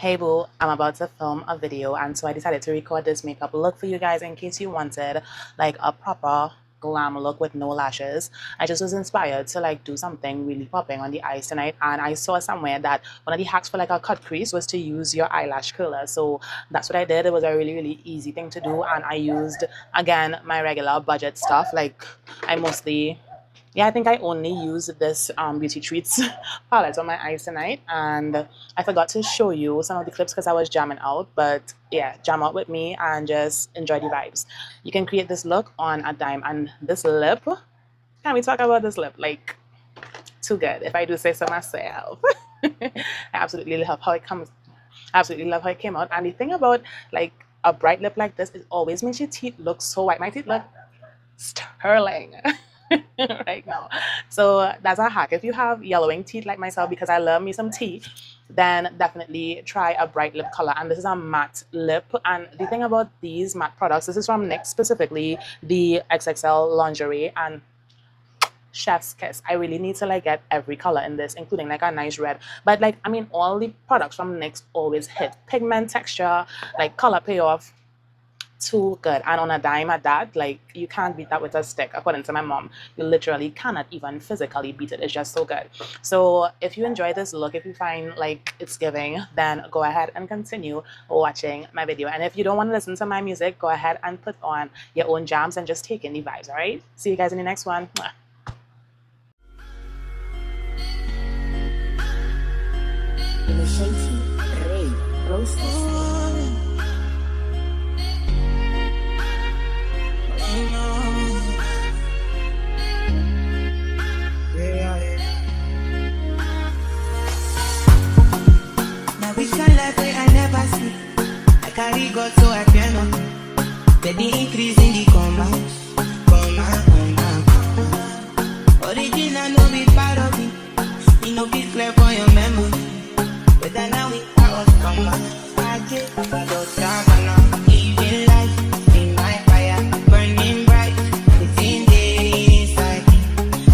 Hey boo, I'm about to film a video and so I decided to record this makeup look for you guys in case you wanted like a proper glam look with no lashes. I just was inspired to like do something really popping on the eyes tonight, and I saw somewhere that one of the hacks for like a cut crease was to use your eyelash curler. So that's what I did. It was a really easy thing to do, and I used again my regular budget stuff. Like I mostly yeah, I think I only used this Beauty Treats palette on my eyes tonight, and I forgot to show you some of the clips because I was jamming out. But yeah, jam out with me and just enjoy the vibes. You can create this look on a dime, and this lip. Can we talk about this lip? Like, too good, if I do say so myself. I absolutely love how it comes. I absolutely love how it came out. And the thing about like a bright lip like this, it always makes your teeth look so white. My teeth look sterling. Right now. So that's a hack. If you have yellowing teeth like myself, because I love me some tea, then definitely try a bright lip color. And this is a matte lip. And the thing about these matte products, this is from NYX, specifically the XXL lingerie, and chef's kiss. I really need to like get every color in this, including like a nice red. But like, I mean, all the products from NYX always hit pigment, texture, like color payoff. Too good, and on a dime at that. Like, you can't beat that with a stick. According to my mom, you literally cannot even physically beat it. It's just so good. So if you enjoy this look, if you find like it's giving, then go ahead and continue watching my video. And if you don't want to listen to my music, go ahead and put on your own jams and just take in the vibes. All right, see you guys in the next one. Carry God so I piano. Baby increase in the commas. Original no be part of it. You know be clear for your memory. But then now we out of commas. I just don't stop now. Living life in my fire, burning bright. Within the inside,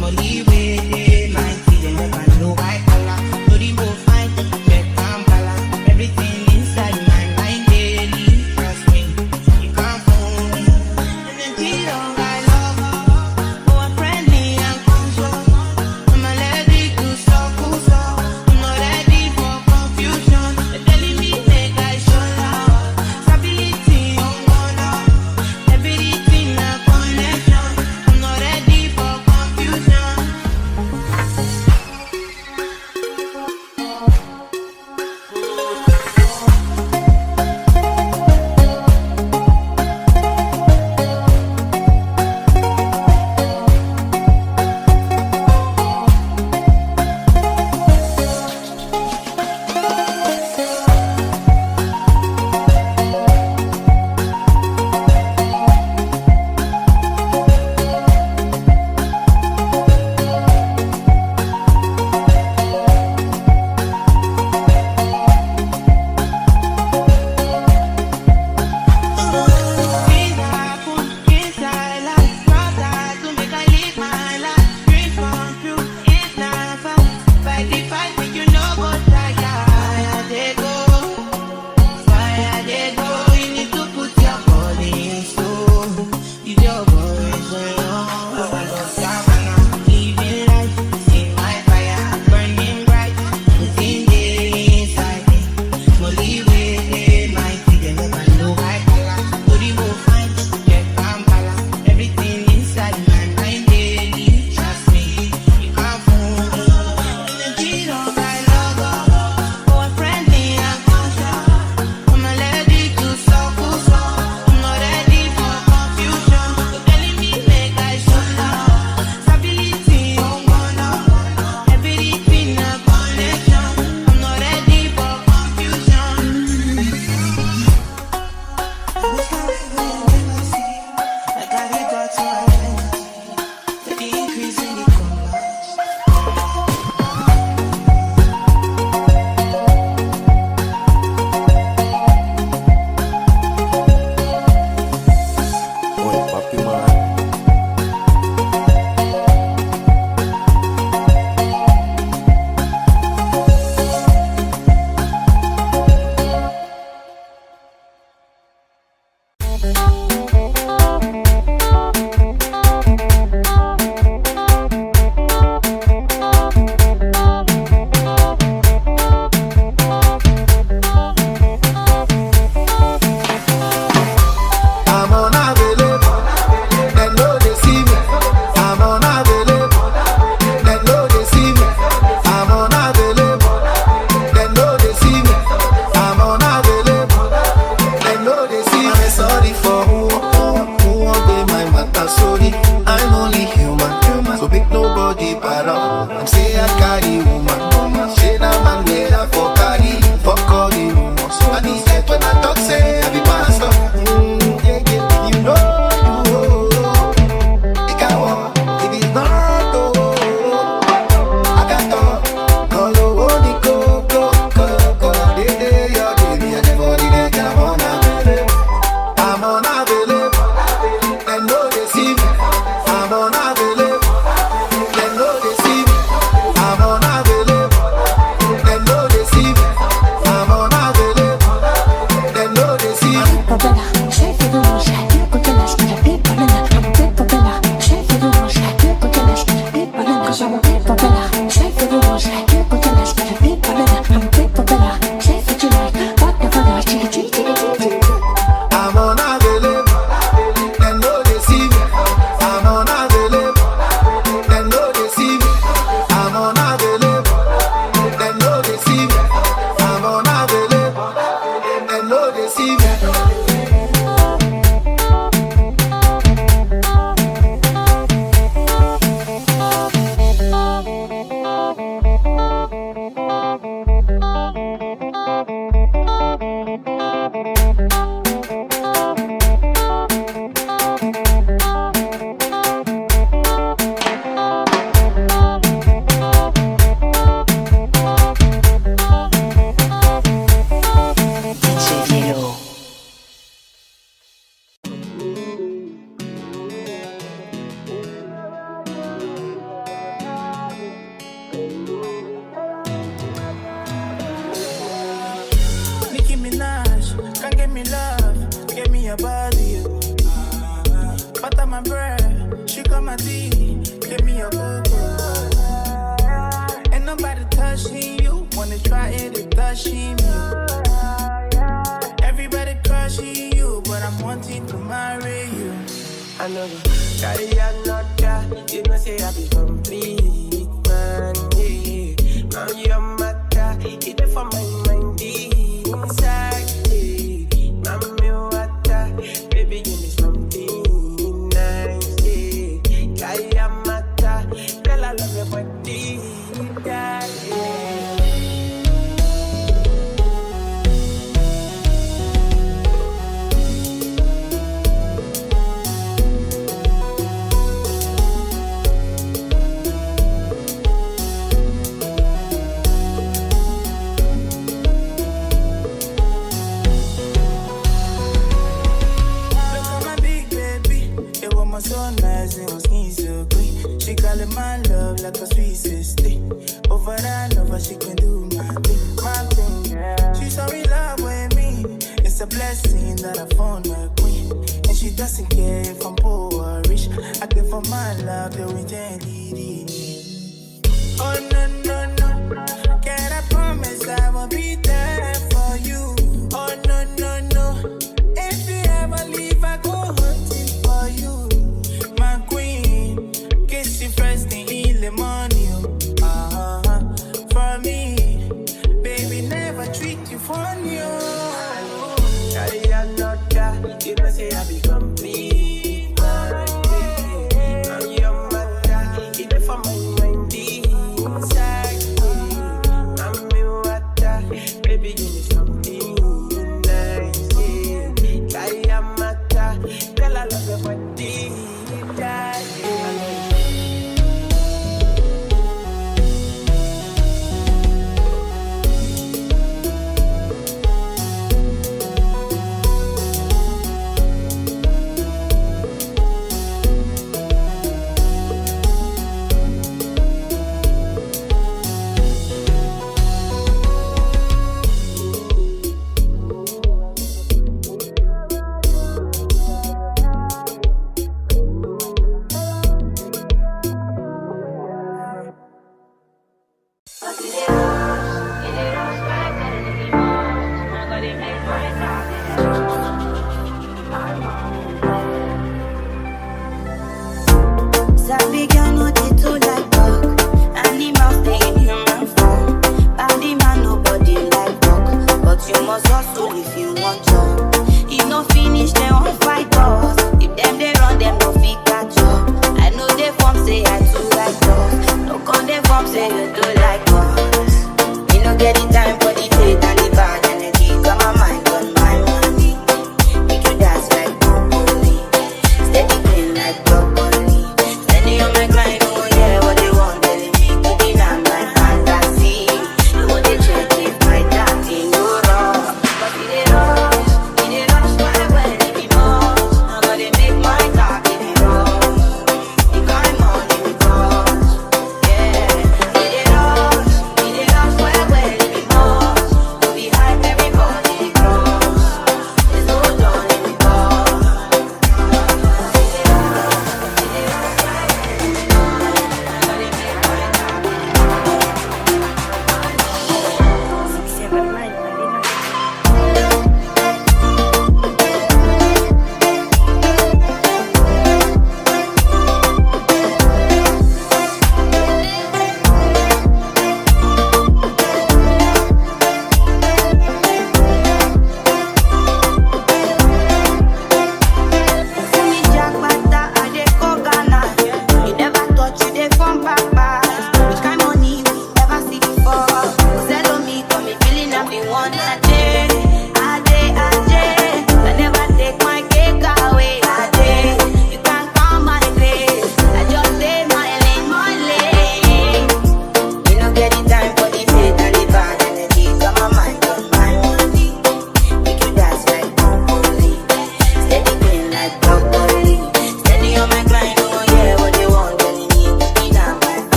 molly with my feeling never know why Allah. No the go find, check and balance everything inside my. Stability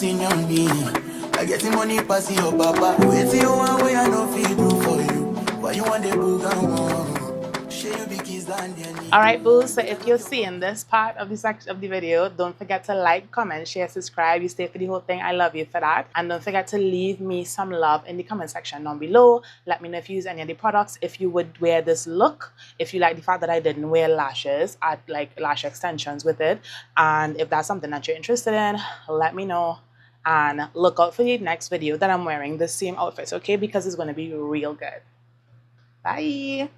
passing on me. I get the money passing your papa. Waiting one way I no feel do for you. Why you want the book and one? Share you big kids down there. Alright, boo, so if you're seeing this part of the section of the video, don't forget to like, comment, share, subscribe. You stay for the whole thing. I love you for that. And don't forget to leave me some love in the comment section down below. Let me know if you use any of the products, if you would wear this look, if you like the fact that I didn't wear lashes, add like lash extensions with it. And if that's something that you're interested in, let me know. And look out for the next video that I'm wearing the same outfits, okay? Because it's going to be real good. Bye.